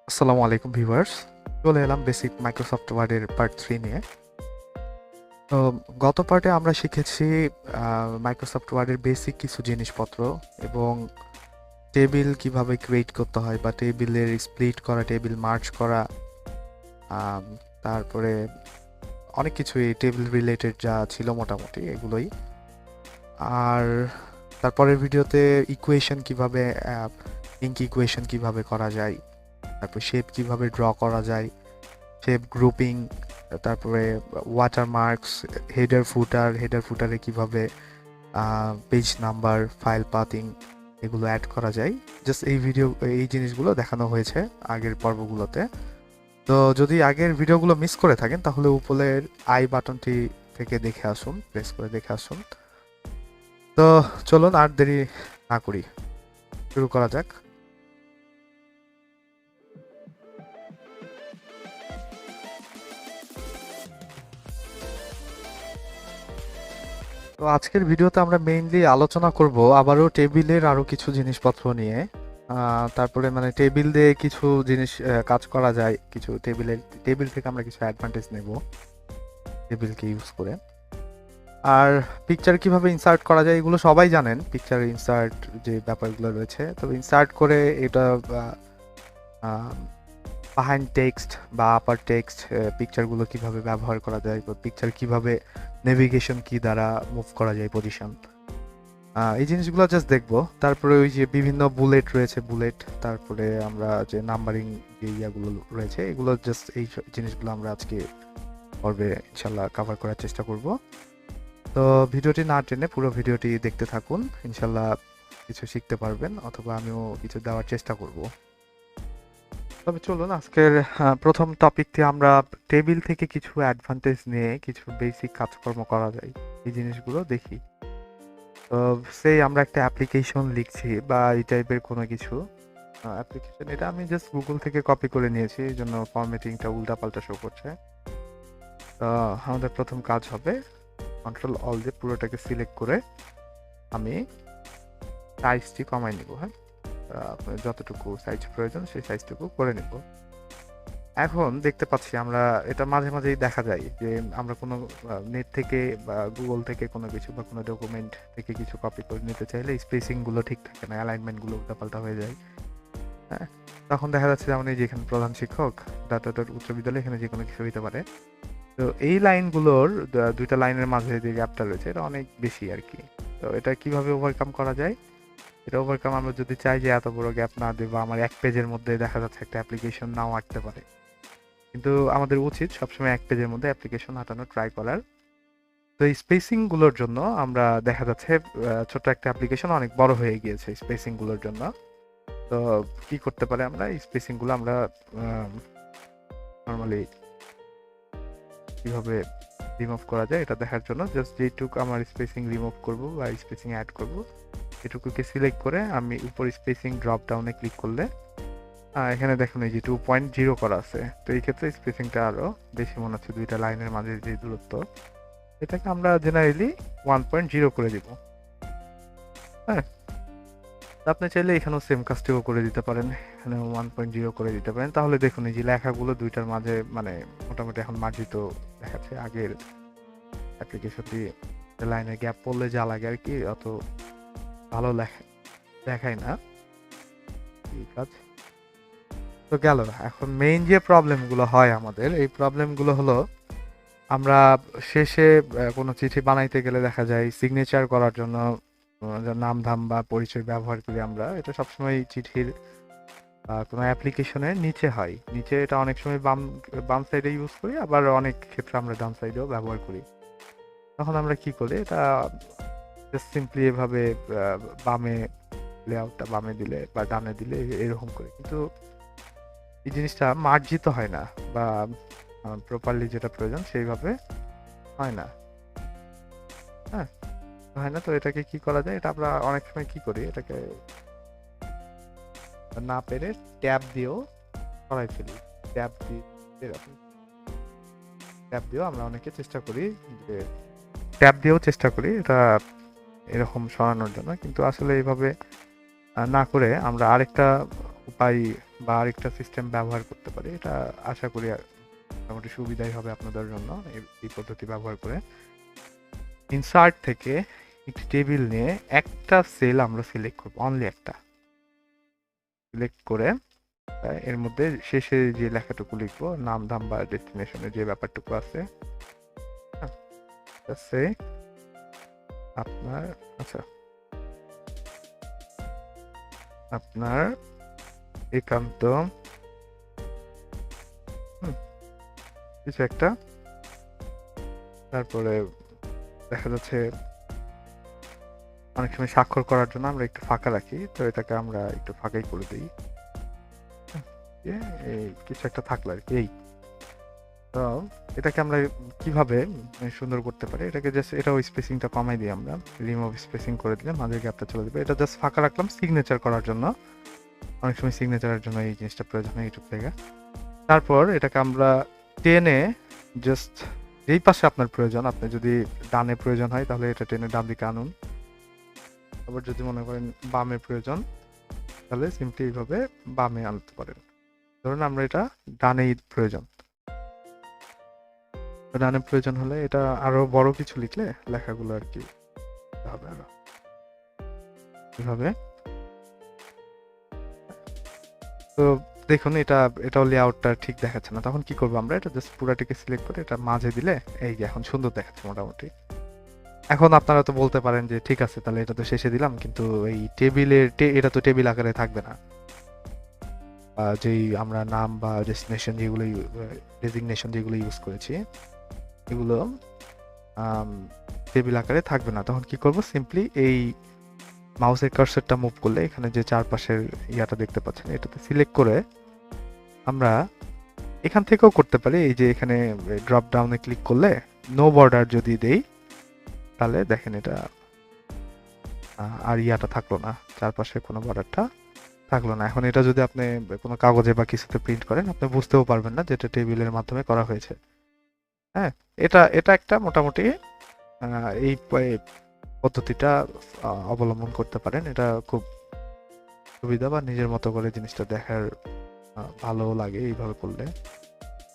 আসসালামু আলাইকুম ভিউয়ার্স। চলে এলাম বেসিক মাইক্রোসফট ওয়ার্ডের পার্ট 3 নিয়ে। তো গত পার্টে আমরা শিখেছি মাইক্রোসফট ওয়ার্ডের বেসিক কিছু জিনিসপত্র এবং টেবিল কিভাবে ক্রিয়েট করতে হয় বা টেবিলের স্প্লিট করা, টেবিল মার্জ করা, আম, তারপরে অনেক কিছুই টেবিল রিলেটেড যা ছিল মোটামুটি এগুলোই। আর তারপরের ভিডিওতে ইকুয়েশন কিভাবে ইঙ্ক ইকুয়েশন কিভাবে করা যায়, তারপর শেপ কিভাবে ড্র করা যায়, শেপ গ্রুপিং, তারপরে ওয়াটারমার্কস, হেডার ফুটারে কিভাবে পেজ নাম্বার, ফাইল পাথিং এগুলো অ্যাড করা যায়। জাস্ট এই জিনিসগুলো দেখানো হয়েছে আগের পর্বগুলোতে। তো যদি আগের ভিডিওগুলো মিস করে থাকেন তাহলে উপরের আই বাটনটি থেকে দেখে আসুন, প্রেস করে দেখে আসুন। তো চলুন আর দেরি না করি, শুরু করা যাক। তো আজকের ভিডিওতে আমরা মেইনলি আলোচনা করব আবারও টেবিলের আরো কিছু জিনিসপত্র নিয়ে। তারপরে মানে টেবিল দিয়ে কিছু জিনিস কাজ করা যায়, কিছু টেবিল থেকে আমরা কিছু অ্যাডভান্টেজ নেব টেবিলকে ইউজ করে। আর পিকচার কিভাবে ইনসার্ট করা যায় এগুলো সবাই জানেন, পিকচার ইনসার্ট যে ব্যাপারগুলো রয়েছে। তবে ইনসার্ট করে এটা বাহাইন্ড টেক্সট বা আপার টেক্সট পিকচারগুলো কিভাবে ব্যবহার করা যায়, বা পিকচার কিভাবে নেভিগেশন কি দ্বারা মুভ করা যায় পজিশন, এই জিনিসগুলো জাস্ট দেখবো। তারপরে ওই যে বিভিন্ন বুলেট রয়েছে, তারপরে আমরা যে নাম্বারিং যে ইয়াগুলো রয়েছে এগুলো জাস্ট এই জিনিসগুলো আমরা আজকে পর্বে ইনশাল্লাহ কভার করার চেষ্টা করব। তো ভিডিওটি না টেনে পুরো ভিডিওটি দেখতে থাকুন, ইনশাল্লাহ কিছু শিখতে পারবেন, অথবা আমিও কিছু দেওয়ার চেষ্টা করব। তবে চলুন আজকের প্রথম টপিকটি আমরা টেবিল থেকে কিছু অ্যাডভান্টেজ নিয়ে কিছু বেসিক কাজকর্ম করা যায় এই জিনিসগুলো দেখি। তো সেই আমরা একটা অ্যাপ্লিকেশন লিখছি বা এই টাইপের কোনো কিছু অ্যাপ্লিকেশন, এটা আমি জাস্ট গুগল থেকে কপি করে নিয়েছি, এই জন্য ফরম্যাটিংটা উল্টাপাল্টা শো করছে। তো আমাদের প্রথম কাজ হবে কন্ট্রোল অল দিয়ে পুরোটাকে সিলেক্ট করে আমি সাইজটি কমাই নিব। হ্যাঁ, আপনার যতটুকু সাইজ প্রয়োজন সেই সাইজটুকু করে নিব। এখন দেখতে পাচ্ছি আমরা এটা মাঝে মাঝেই দেখা যায় যে আমরা কোনো নেট থেকে বা গুগল থেকে কোনো কিছু বা কোনো ডকুমেন্ট থেকে কিছু কপি করে নিতে চাইলে স্পেসিংগুলো ঠিক থাকে না, অ্যালাইনমেন্টগুলো উল্টাপাল্টা হয়ে যায়। হ্যাঁ, তখন দেখা যাচ্ছে যেমন এই যে এখানে প্রধান শিক্ষক উচ্চ বিদ্যালয়, এখানে যে কোনো কিছু হতে পারে। তো এই লাইনগুলোর দুইটা লাইনের মাঝে যে গ্যাপটা রয়েছে এটা অনেক বেশি আর কি। তো এটা কিভাবে ওভারকাম করা যায়? এটা ওভারকাম আমরা যদি চাই যে এত বড় গ্যাপ না দেবো, আমার এক পেজের মধ্যে দেখা যাচ্ছে একটা অ্যাপ্লিকেশন নাও আঁকতে পারে, কিন্তু আমাদের উচিত সবসময় এক পেজের মধ্যে অ্যাপ্লিকেশন হাঁটানো ট্রাই করার। তো এই স্পেসিং গুলোর জন্য আমরা দেখা যাচ্ছে ছোট একটা অ্যাপ্লিকেশন অনেক বড় হয়ে গিয়েছে স্পেসিং গুলোর জন্য। তো কি করতে পারে, আমরা এই স্পেসিং গুলো আমরা নর্মালি কিভাবে রিমুভ করা যায় এটা দেখার জন্য জাস্ট যেটুকু আমার স্পেসিং রিমুভ করব বা স্পেসিং অ্যাড করব এটুকুকে সিলেক্ট করে আমি উপর স্পেসিং ড্রপ ডাউনে ক্লিক করলে এখানে দেখুন এই যে 2.0 করা আছে। তো এই ক্ষেত্রে স্পেসিংটা আরো বেশি মনে হচ্ছে, দুইটা লাইনের মাঝে যে দূরত্ব এটাকে আমরা জেনারেলি 1.0 করে দিব। হ্যাঁ, আপনি চাইলে এখানেও সেম কাজটিও করে দিতে পারেন, এখানে 1.0 করে দিতে পারেন। তাহলে দেখুন এই যে লেখাগুলো দুইটার মাঝে মানে মোটামুটি এখন মার্জিত দেখাচ্ছে। আগের অ্যাপ্লিকেশনটি লাইনে গ্যাপ পড়লে যা লাগে আর কি, অত ভালো দেখায় না। ঠিক আছে, তো গেল। এখন মেইন যে প্রবলেমগুলো হয় আমাদের, এই প্রবলেমগুলো হলো আমরা শেষে কোনো চিঠি বানাইতে গেলে দেখা যায় সিগনেচার করার জন্য নাম ধাম বা পরিচয় ব্যবহার করি আমরা। এটা সবসময় চিঠির কোনো অ্যাপ্লিকেশনের নিচে হয়, নিচে এটা অনেক সময় বাম সাইডে ইউজ করি, আবার অনেক ক্ষেত্রে আমরা ডান সাইডেও ব্যবহার করি। তখন আমরা কি করি, এটা জাস্ট সিম্পলি এভাবে বামে লেআউটটা বামে দিলে বা ডানে দিলে এরকম করে, কিন্তু এই জিনিসটা মার্জিত হয় না বা প্রপারলি যেটা প্রয়োজন সেইভাবে হয় না। হ্যাঁ, হয় না। তো এটাকে কি করা যায়, এটা আমরা অনেক সময় কি করি, এটাকে না পেরে ট্যাব দিয়েও করাই ফেলি। ট্যাব দিয়ে এরকম ট্যাব দিয়েও আমরা অনেকে চেষ্টা করি, যে ট্যাব দিয়েও চেষ্টা করি এটা এরকম সরানোর জন্য, কিন্তু আসলে এইভাবে না করে আমরা আরেকটা উপায় বা আরেকটা সিস্টেম ব্যবহার করতে পারি। এটা আশা করি মোটামুটি সুবিধাই হবে আপনাদের জন্য এই পদ্ধতি ব্যবহার করে। ইনসার্ট থেকে একটি টেবিল নিয়ে একটা সেল আমরা সিলেক্ট করব, অনলি একটা সিলেক্ট করে এর মধ্যে শেষে যে লেখাটুকু লিখবো, নাম ধাম বা ডেস্টিনেশনের যে ব্যাপারটুকু আছে, আপনার আচ্ছা আপনার একান্ত কিছু একটা, তারপরে দেখা যাচ্ছে অনেক সময় স্বাক্ষর করার জন্য আমরা একটু ফাঁকা রাখি, তো এটাকে আমরা একটু ফাঁকাই করে দিই। এই কিছু একটা থাকলো আর কি। এই তো এটাকে আমরা কিভাবে সুন্দর করতে পারি, এটাকে জাস্ট এটাও স্পেসিংটা কমাই দিই আমরা, রিমুভ স্পেসিং করে দিলে মাঝে গ্যাপটা চলে যাবে। এটা জাস্ট ফাঁকা রাখলাম সিগনেচার করার জন্য, অনেক সময় সিগনেচারের জন্য এই জিনিসটা প্রয়োজন হয় ইউটিউব থেকে। তারপর এটাকে আমরা টেনে জাস্ট যেই পাশে আপনার প্রয়োজন, আপনি যদি ডানে প্রয়োজন হয় তাহলে এটা টেনে ডান দিকে আনুন, আবার যদি মনে করেন বামে প্রয়োজন তাহলে সিম্পলি এইভাবে বামে আনতে পারেন। ধরুন আমরা এটা ডানেই প্রয়োজন, ডানে প্রয়োজন হলে এটা আরো বড় কিছু লিখলে লেখাগুলো আর কি হবে আরো এভাবে। তো দেখুন এটাও লেআউটটা ঠিক দেখাচ্ছে না, তখন কি করবো আমরা, এটা জাস্ট পুরাটিকে সিলেক্ট করে এটা মাঝে দিলে এই যে এখন সুন্দর দেখাচ্ছে মোটামুটি। এখন আপনারা তো বলতে পারেন যে ঠিক আছে তাহলে এটা তো শেষে দিলাম, কিন্তু এই এটা তো টেবিল আকারে থাকবে না, যেই আমরা নাম বা ডেজিগনেশন যেগুলো ইউজ করেছি এগুলো টেবিল আকারে থাকবে না। তখন কি করব, সিম্পলি এই মাউসের কার্সারটা মুভ করলে এখানে যে চারপাশের ইয়াটা দেখতে পাচ্ছেন এটাতে সিলেক্ট করে আমরা এখান থেকেও করতে পারি। এই যে এখানে ড্রপ ডাউনে ক্লিক করলে নো বর্ডার যদি দেই তাহলে দেখেন এটা আর ইয়াটা থাকলো না, চারপাশে কোনো বর্ডারটা থাকলো না। এখন এটা যদি আপনি কোনো কাগজে বা কিছুতে প্রিন্ট করেন আপনি বুঝতেও পারবেন না যেটা টেবিলের মাধ্যমে করা হয়েছে। হ্যাঁ, এটা একটা মোটামুটি এই পদ্ধতিটা অবলম্বন করতে পারেন। এটা খুব সুবিধা বা নিজের মতো করে জিনিসটা দেখার ভালো লাগে এইভাবে করলে।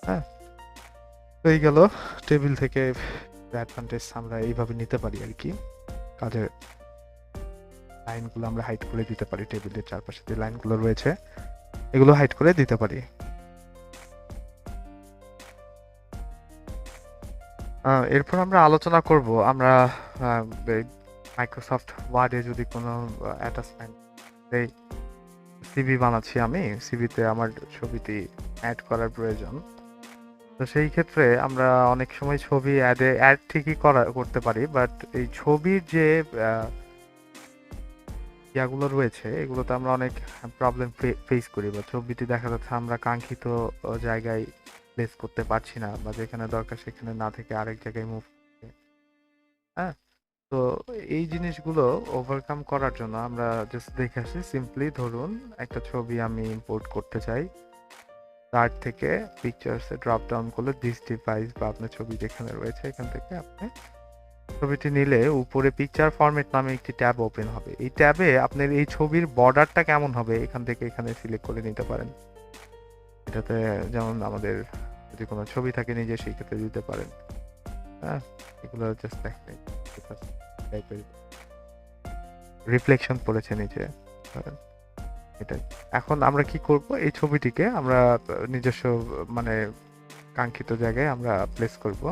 হ্যাঁ, হয়ে গেল টেবিল থেকে অ্যাডভান্টেজ আমরা এইভাবে নিতে পারি আর কি। কাজের লাইনগুলো আমরা হাইড করে দিতে পারি, টেবিলের চারপাশে যে লাইনগুলো রয়েছে এগুলো হাইড করে দিতে পারি। এরপর আমরা আলোচনা করব আমরা মাইক্রোসফট ওয়ার্ডে যদি কোনো অ্যাটাচমেন্ট, সিভি বানাচ্ছি আমি, সিভিতে আমার ছবিটি অ্যাড করার প্রয়োজন, তো সেই ক্ষেত্রে আমরা অনেক সময় ছবি অ্যাড ঠিকই করতে পারি, বাট এই ছবির যে ইয়াগুলো রয়েছে এগুলোতে আমরা অনেক প্রবলেম ফেস করি, বা ছবিটি দেখা যাচ্ছে আমরা কাঙ্ক্ষিত জায়গায় প্লেস করতে পারছি না, বা যেখানে দরকার সেখানে না থেকে আরেক জায়গায় মুভ করছে। হ্যাঁ, তো এই জিনিসগুলো ওভারকাম করার জন্য আমরা জাস্ট দেখে আসি, সিম্পলি ধরুন একটা ছবি আমি ইম্পোর্ট করতে চাই, তার থেকে পিকচার্সে ড্রপ ডাউন করলে দিস ডিভাইস বা আপনার ছবি যেখানে রয়েছে এখান থেকে আপনি ছবিটি নিলে উপরে পিকচার ফরম্যাট নামে একটি ট্যাব ওপেন হবে। এই ট্যাবে আপনার এই ছবির বর্ডারটা কেমন হবে এখান থেকে এখানে সিলেক্ট করে নিতে পারেন। এটাতে যেমন আমাদের যদি কোনো ছবি থাকে নিজে সেই ক্ষেত্রে দিতে পারেন। হ্যাঁ, এগুলো জাস্ট দেখেন রিফ্লেকশন পড়েছে নিচে, এটাই। এখন আমরা কি করব, এই ছবিটিকে আমরা নিজস্ব মানে কাঙ্ক্ষিত জায়গায় আমরা প্লেস করব।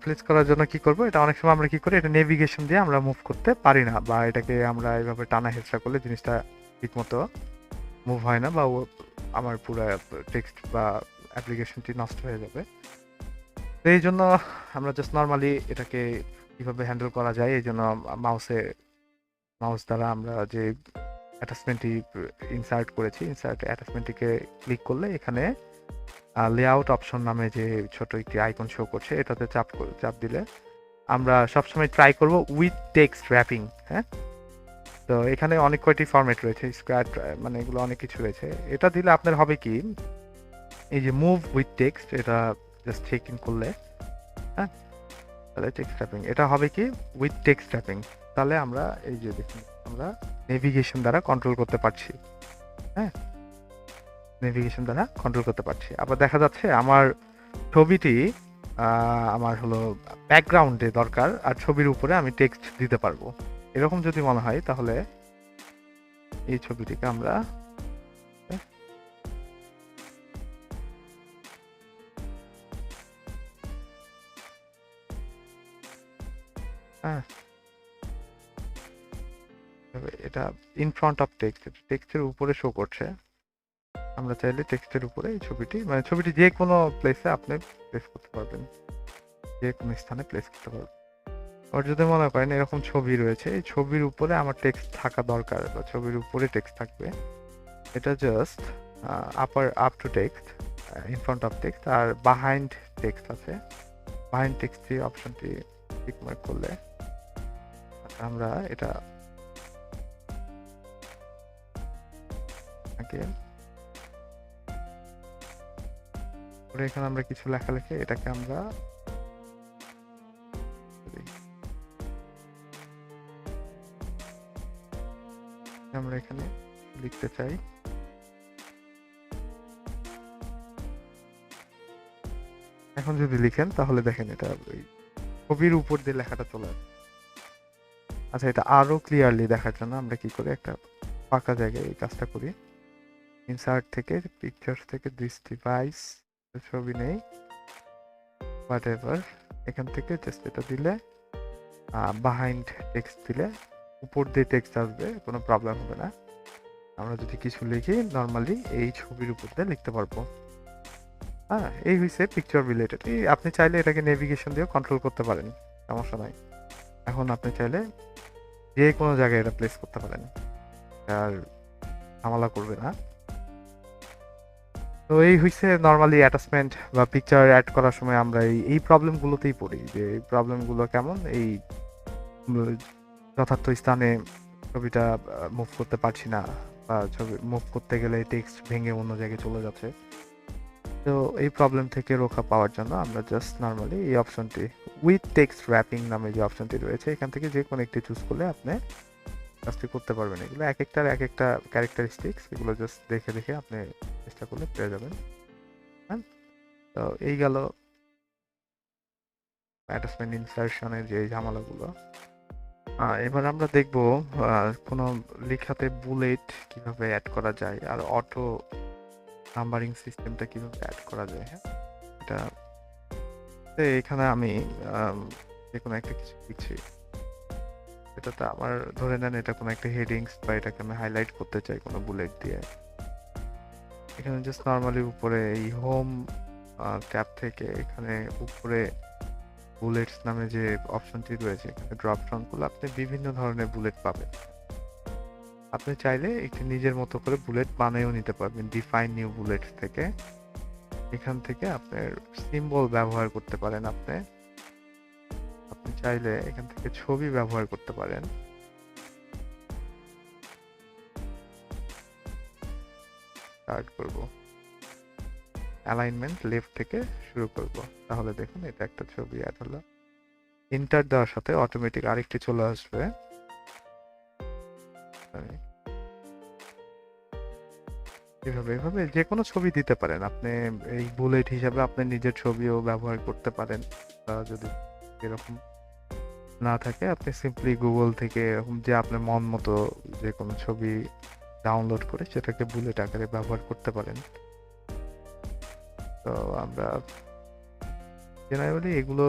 প্লেস করার জন্য কি করব, এটা অনেক সময় আমরা কি করি, এটা নেভিগেশন দিয়ে আমরা মুভ করতে পারি না, বা এটাকে আমরা এভাবে টানা হেঁচড়া করলে জিনিসটা ঠিকমতো মুভ হয় না, বা আমার পুরো টেক্সট বা অ্যাপ্লিকেশনটি নষ্ট হয়ে যাবে। তো এই জন্য আমরা জাস্ট নর্মালি এটাকে কিভাবে হ্যান্ডেল করা যায় এই জন্য মাউস দ্বারা আমরা যে অ্যাটাচমেন্টটি ইনসার্ট করেছি, ইনসার্ট অ্যাটাচমেন্টটিকে ক্লিক করলে এখানে লেআউট অপশন নামে যে ছোট একটি আইকন শো করছে এটাতে চাপ দিলে আমরা সবসময় ট্রাই করব উইথ টেক্সট র্যাপিং। হ্যাঁ, তো এখানে অনেক কয়টি ফরম্যাট রয়েছে, স্কোয়ার মানে এগুলো অনেক কিছু রয়েছে। এটা দিলে আপনার হবে কি, এই যে মুভ উইথ টেক্সট এটা জাস্ট চেক ইন করলে, হ্যাঁ, তাহলে টেক্সট র্যাপিং এটা হবে কি উইথ টেক্সট র্যাপিং, তাহলে আমরা এই যে দেখুন আমরা নেভিগেশন দ্বারা কন্ট্রোল করতে পারছি। হ্যাঁ, নেভিগেশন দ্বারা কন্ট্রোল করতে পারছি। আবার দেখা যাচ্ছে আমার ছবিটি আমার হলো ব্যাকগ্রাউন্ডে দরকার আর ছবির উপরে আমি টেক্সট দিতে পারবো। এরকম যদি মনে হয় তাহলে এই ছবিটিকে আমরা হ্যাঁ, এটা ইন ফ্রন্ট অফ টেক্সট, টেক্সটের উপরে শো করছে। আমরা চাইলে টেক্সটের উপরে এই ছবিটি মানে ছবিটি যে কোনো প্লেসে আপনি প্লেস করতে পারবেন, যে কোনো স্থানে প্লেস করতে পারবেন। আর যদি মনে করেন এরকম ছবি রয়েছে, এই ছবির উপরে আমার টেক্সট থাকা দরকার বা ছবির উপরে টেক্সট থাকবে, এটা just up to text, in front of text আর বাহাইন্ড টেক্সট আছে। বাহাইন্ড টেক্সট অপশনটি ক্লিক মার্ক করলে আমরা এটা আগে এখানে আমরা কিছু লেখা লিখে এটাকে আমরা এখানে লিখতে চাই এখন যদি লিখেন তাহলে দেখেন এটা ছবির উপর দিয়ে লেখাটা চলে আসে। আচ্ছা, এটা আরো ক্লিয়ারলি দেখার জন্য আমরা কি করি, একটা ফাঁকা জায়গায় এই কাজটা করি। ইনসার্ট থেকে পিকচার থেকে দিস ডিভাইস ছবি নেই হোয়াট এভার, এখান থেকে জাস্ট এটা দিলে বাহাইন্ড টেক্সট দিলে উপর দিয়ে টেক্সট আসবে, কোনো প্রবলেম হবে না। আমরা যদি কিছু লিখি নর্মালি এই ছবির উপর দিয়ে লিখতে পারবো। হ্যাঁ, এই হয়েছে পিকচার রিলেটেড। আপনি চাইলে এটাকে নেভিগেশন দিয়েও কন্ট্রোল করতে পারেন, সমস্যা নাই। এখন আপনি চাইলে যে কোনো জায়গায় এটা প্লেস করতে পারেন, আর ঝামেলা করবে না। তো এই হইছে নর্মালি অ্যাটাচমেন্ট বা পিকচার অ্যাড করার সময় আমরা এই প্রবলেমগুলোতেই পড়ি, যে এই প্রবলেমগুলো কেমন, এই যথার্থ স্থানে ছবিটা মুভ করতে পারছি না বা ছবি মুভ করতে গেলে টেক্সট ভেঙে অন্য জায়গায় চলে যাচ্ছে। তো এই প্রবলেম থেকে রক্ষা পাওয়ার জন্য আমরা জাস্ট নর্মালি এই অপশনটি উইথ টেক্সট র্যাপিং নামে যে অপশনটি রয়েছে এখান থেকে যে কোনো একটি চুজ করলে আপনি কাজটি করতে পারবেন। এগুলো এক একটা ক্যারেক্টারিস্টিক্স, এগুলো জাস্ট দেখে দেখে আপনি চেষ্টা করলে পেয়ে যাবেন। হ্যাঁ, তো এই গেল অ্যাটাচমেন্ট ইনসারশনের যে ঝামেলাগুলো। এবার আমরা দেখব কোনো লেখাতে বুলেট কিভাবে অ্যাড করা যায় আর অটো নাম্বারিং সিস্টেমটা কিভাবে অ্যাড করা যায়। হ্যাঁ, এটা এখানে আমি যে কোনো একটা কিছু লিখছি, এটাতে আমার ধরে নেন এটা কোনো একটা হেডিংস বা এটাকে আমি হাইলাইট করতে চাই কোনো বুলেট দিয়ে। এখানে জাস্ট নর্মালি উপরে এই হোম ট্যাব থেকে এখানে উপরে বুলেটস নামে যে অপশনটি রয়েছে এখানে ড্রপ ডাউন করলে আপনি বিভিন্ন ধরনের বুলেট পাবেন। আপনি চাইলে একটি নিজের মতো করে বুলেট বানিয়েও নিতে পারবেন ডিফাইন নিউ বুলেট থেকে। এখান থেকে আপনার সিম্বল ব্যবহার করতে পারেন, আপনি চাইলে এখান থেকে ছবি ব্যবহার করতে পারেন। স্টার্ট করব, অ্যালাইনমেন্ট লেফট থেকে শুরু করব, তাহলে দেখুন এটা একটা ছবি অ্যাড হলো। ইন্টার দেওয়ার সাথে অটোমেটিক আরেকটি চলে আসবে। এভাবে যে কোনো ছবি দিতে পারেন আপনি, এই বুলেট হিসাবে আপনি নিজের ছবিও ব্যবহার করতে পারেন। যদি এরকম না থাকে আপনি সিম্পলি গুগল থেকে এরকম যে আপনার মন মতো যে কোনো ছবি ডাউনলোড করে সেটাকে বুলেট আকারে ব্যবহার করতে পারেন। তো আমরা জেনারেলি এগুলো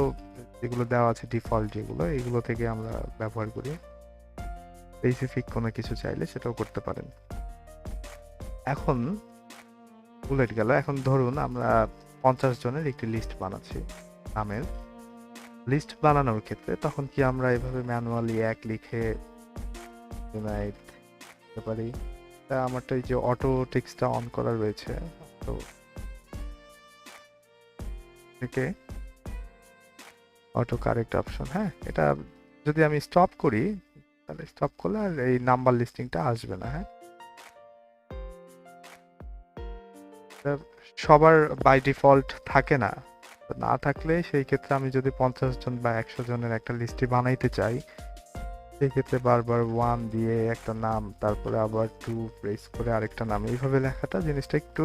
যেগুলো দেওয়া আছে ডিফল্ট এগুলো থেকে আমরা ব্যবহার করি। স্পেসিফিক কোনো কিছু চাইলে সেটাও করতে পারেন। এখন বুলেট গেল, এখন ধরুন আমরা 50 জনের একটি লিস্ট বানাচ্ছি নামের। লিস্ট বানানোর ক্ষেত্রে তখন কি আমরা এভাবে ম্যানুয়ালি এক লিখে দিতে পারি। আমারটা এই যে অটো টেক্সটটা অন করা রয়েছে, তো থেকে অটো কারেক্ট অপশন, হ্যাঁ, এটা যদি আমি স্টপ করি তাহলে স্টপ করলে আর এই নাম্বার লিস্টিংটা আসবে না। হ্যাঁ, সবার বাই ডিফল্ট থাকে না, না থাকলে সেই ক্ষেত্রে আমি যদি 50 জন বা 100 জনের একটা লিস্টে বানাইতে চাই সেক্ষেত্রে বারবার 1 দিয়ে একটা নাম, তারপরে আবার 2 প্রেস করে আরেকটা নাম, এইভাবে লেখাটা জিনিসটা একটু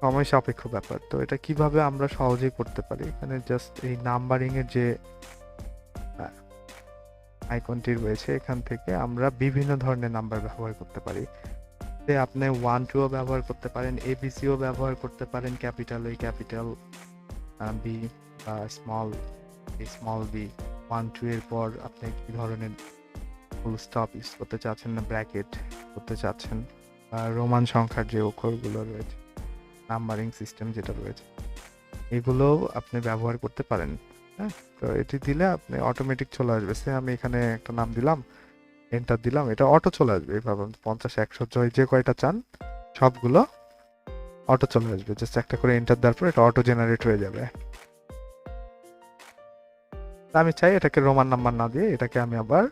সময় সাপেক্ষ ব্যাপার। তো এটা কিভাবে আমরা সহজেই করতে পারি, এখানে জাস্ট এই নাম্বারিং এর যে আইকনটি রয়েছে এখান থেকে আমরা বিভিন্ন ধরনের নাম্বার ব্যবহার করতে পারি। আপনি 1 2ও ব্যবহার করতে পারেন, এবিসিও ব্যবহার করতে পারেন, ক্যাপিটাল এ ক্যাপিটাল বি বা স্মল বি। 1 2 এর পর আপনি কি ধরনের ফুল স্টপ ইউজ করতে চাচ্ছেন না ব্র্যাকেট করতে চাচ্ছেন, বা রোমান সংখ্যার যে অক্ষরগুলো রয়েছে, নাম্বারিং সিস্টেম যেটা রয়েছে, এগুলোও আপনি ব্যবহার করতে পারেন। হ্যাঁ, তো এটি দিলে আপনি অটোমেটিক চলে আসবে। সে আমি এখানে একটা নাম দিলাম, এন্টার দিলাম, এটা অটো চলে আসবে। এইভাবে 50 100 যে কয়টা চান সবগুলো অটো চলে আসবে। জাস্ট একটা করে এন্টার দেওয়ার পর এটা অটো জেনারেট হয়ে যাবে। আমি চাই এটাকে রোমান নাম্বার না দিয়ে এটাকে আমি আবার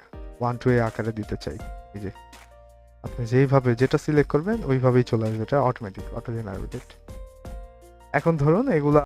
1 2 এ আকারে দিতে চাই। এই যে আপনি যেইভাবে যেটা সিলেক্ট করবেন ওইভাবেই চলে আসবে, এটা অটোমেটিক অটো জেনারেটেড। এখন ধরুন এগুলো